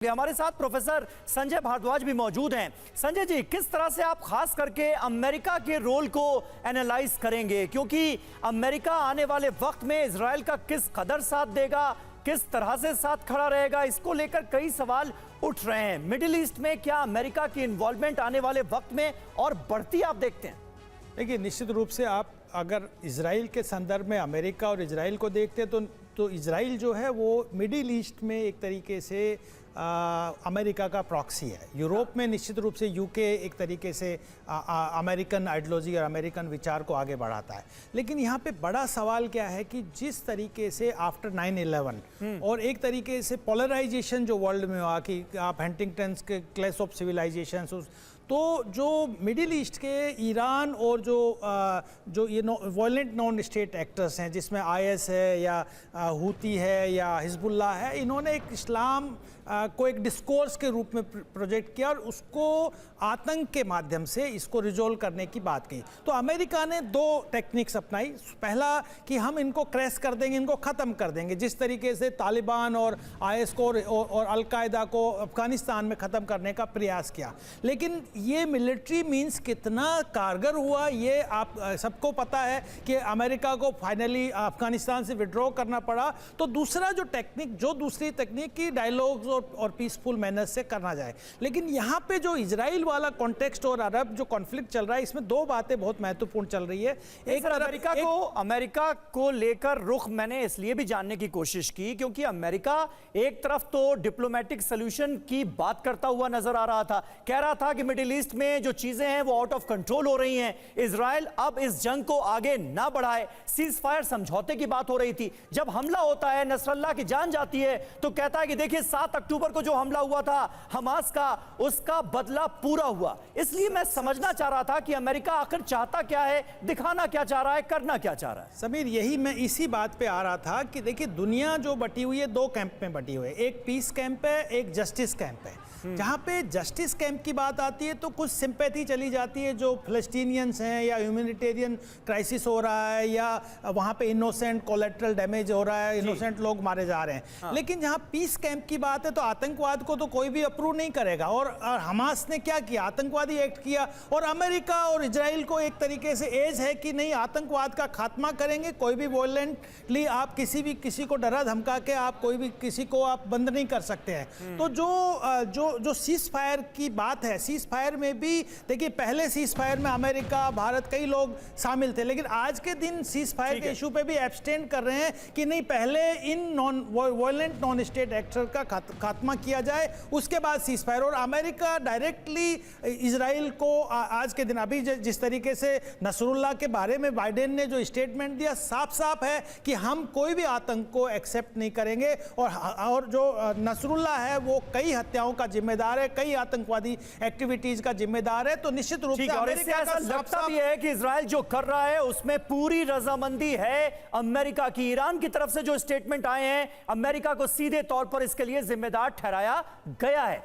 हमारे साथ प्रोफेसर संजय भारद्वाज भी मौजूद हैं। संजय जी, किस तरह से आप खास करके अमेरिका के रोल को एनालाइज करेंगे, क्योंकि अमेरिका आने वाले वक्त में इजराइल का किस कदर साथ देगा, किस तरह से साथ खड़ा रहेगा, इसको लेकर कई सवाल उठ रहे हैं। मिडिल ईस्ट में क्या अमेरिका की इन्वॉल्वमेंट आने वाले वक्त में और बढ़ती आप देखते हैं? देखिए, निश्चित रूप से आप अगर इजराइल के संदर्भ में अमेरिका और इजराइल को देखते हैं तो इजराइल जो है वो मिडिल ईस्ट में एक तरीके से अमेरिका का प्रॉक्सी है। यूरोप में निश्चित रूप से यूके एक तरीके से अमेरिकन आइडियोलॉजी और अमेरिकन विचार को आगे बढ़ाता है। लेकिन यहाँ पे बड़ा सवाल क्या है कि जिस तरीके से आफ्टर 9/11 और एक तरीके से पोलराइजेशन जो वर्ल्ड में हुआ कि आप हंटिंगटन के क्लैश ऑफ सिविलाइजेशन, तो जो मिडिल ईस्ट के ईरान और जो ये वायलेंट नॉन स्टेट एक्टर्स हैं, जिसमें आईएस है या हूती है या हिजबुल्लाह है, इन्होंने एक इस्लाम को एक डिस्कोर्स के रूप में प्रोजेक्ट किया और उसको आतंक के माध्यम से इसको रिजोल्व करने की बात की। तो अमेरिका ने दो टेक्निक्स अपनाई। पहला कि हम इनको क्रैश कर देंगे, इनको ख़त्म कर देंगे, जिस तरीके से तालिबान और आईएस को और अलकायदा को अफगानिस्तान में ख़त्म करने का प्रयास किया। लेकिन ये मिलिट्री मीन्स कितना कारगर हुआ ये आप सबको पता है कि अमेरिका को फाइनली अफगानिस्तान से विड्रॉ करना पड़ा। तो दूसरा जो टेक्निक, दूसरी तकनीक की डायलॉग्स और पीसफुल मैनर से करना जाए। लेकिन यहाँ पे जो इजराइल वाला कॉन्टेक्स्ट और अरब जो कॉन्फ्लिक्ट चल रहा है, इसमें दो बातें बहुत महत्वपूर्ण चल रही है। एक अमेरिका को लेकर रुख मैंने इसलिए भी जानने की कोशिश की क्योंकि अमेरिका एक तरफ तो डिप्लोमेटिक सॉल्यूशन की बात करता हुआ नजर आ रहा था, कह रहा था कि मिडिल ईस्ट में जो चीजें हैं वो आउट ऑफ कंट्रोल हो रही हैं, इजराइल अब इस जंग को आगे ना बढ़ाए, सीज फायर समझौते की बात हो रही थी। जब हमला होता है, नसरल्लाह की जान जाती है, तो कहता है कि देखिए 7 अक्टूबर को जो हमला हुआ था हमास का, उसका बदला पूरा हुआ। इसलिए मैं समझना चाह रहा था कि अमेरिका आखिर चाहता क्या है, दिखाना क्या चाह रहा है, करना क्या चाह रहा है। समीर, यही मैं इसी बात पे आ रहा था कि देखिए, दुनिया जो बटी हुई है दो कैंप में बटी हुई है। एक पीस कैंप है, एक जस्टिस कैंप है। जहां पे जस्टिस कैंप की बात आती है तो कुछ सिंपैथी चली जाती है, जो फिलिस्तीनियंस हैं या ह्यूमैनिटेरियन क्राइसिस हो रहा है या वहां पे इनोसेंट कोलेट्रल डैमेज हो रहा है, इनोसेंट लोग मारे जा रहे हैं। हाँ। लेकिन जहां पीस कैंप की बात है तो आतंकवाद को तो कोई भी अप्रूव नहीं करेगा। और हमास ने क्या किया, आतंकवादी एक्ट किया। और अमेरिका और इजराइल को एक तरीके से एज है कि नहीं, आतंकवाद का खात्मा करेंगे, कोई भी वॉयलेंटली आप किसी को डरा धमका के आप कोई भी किसी को आप बंद नहीं कर सकते हैं। तो जो सीज फायर की बात है, सीज फायर में भी देखिए, पहले सीज फायर में अमेरिका, भारत, कई लोग शामिल थे, लेकिन आज के दिन सीज फायर के इशू पे भी एब्सटेंड कर रहे हैं कि नहीं, पहले इन वायलेंट नॉन स्टेट एक्टर का खात्मा किया जाए, उसके बाद सीज फायर। और अमेरिका डायरेक्टली इजराइल को आज के दिन, अभी जिस तरीके से नसरुल्लाह के बारे में बाइडेन ने जो स्टेटमेंट दिया, साफ साफ है कि हम कोई भी आतंक को एक्सेप्ट नहीं करेंगे। और जो नसरुल्लाह है वो कई हत्याओं का जिम्मेदार है, कई आतंकवादी एक्टिविटीज का जिम्मेदार है। तो निश्चित रूप से अमेरिका का लगता भी है कि इजराइल जो कर रहा है उसमें पूरी रजामंदी है अमेरिका की। ईरान की तरफ से जो स्टेटमेंट आए हैं, अमेरिका को सीधे तौर पर इसके लिए जिम्मेदार ठहराया गया है।